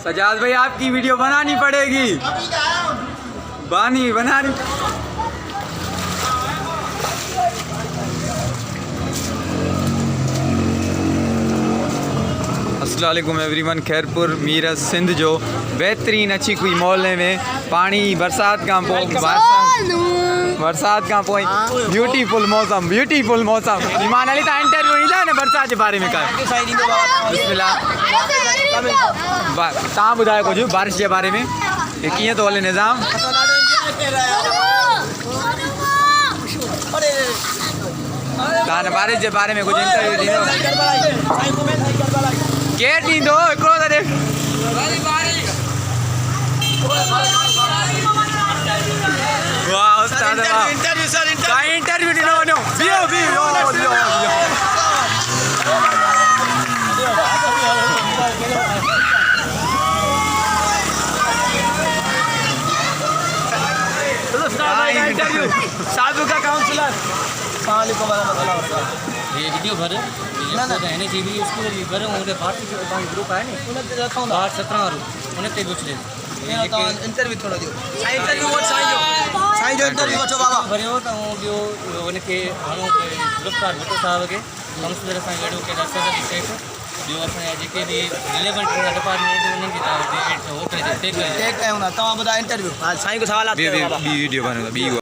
सजाद भाई आपकी वीडियो बनानी पड़ेगी। बनानी। अस्सलाम वालेकुम एवरीवन। खैरपुर मीरज सिंध जो बेहतरीन अच्छी कोई मोहल्ले में पानी बरसात का ब्यूटीफुल मौसम ईमान अली तव्हां इंटरव्यू ईंदा न बरसात के बारे में कर बिस्मिल्लाह तव्हां ॿुधायो कुछ बारिश के बारे में कीअं तो हले निज़ाम। तव्हां बारिश के बारे में कुछ इंटरव्यू ॾींदो केरु ॾींदो हिकिड़ो त ॾे। वाह उस्ताद वाह इंटरव्यू ॾिनो वञो बीहो साबका काउंसलर ये वीडियो भर रहने चाहिए उसको भर उनके पार्टी ग्रुप है नहीं 17 उन्हें ते पूछ ले इंटरव्यू थोड़ा दियो इंटरव्यू वोट साईं जो इंटरव्यू वठो बाबा भरियो त ॿियो उनखे हाणो गिरफ़्तार भट्टो साहब खे काउंसलर सां गॾु के रास्ते ते सेठ ॿियो असांजा जेके बि रिलेवेंट डिपार्टमेंट उन्हनि खे हो करे टेक कयूं था। तव्हां ॿुधायो इंटरव्यू साईं को सवाल वीडियो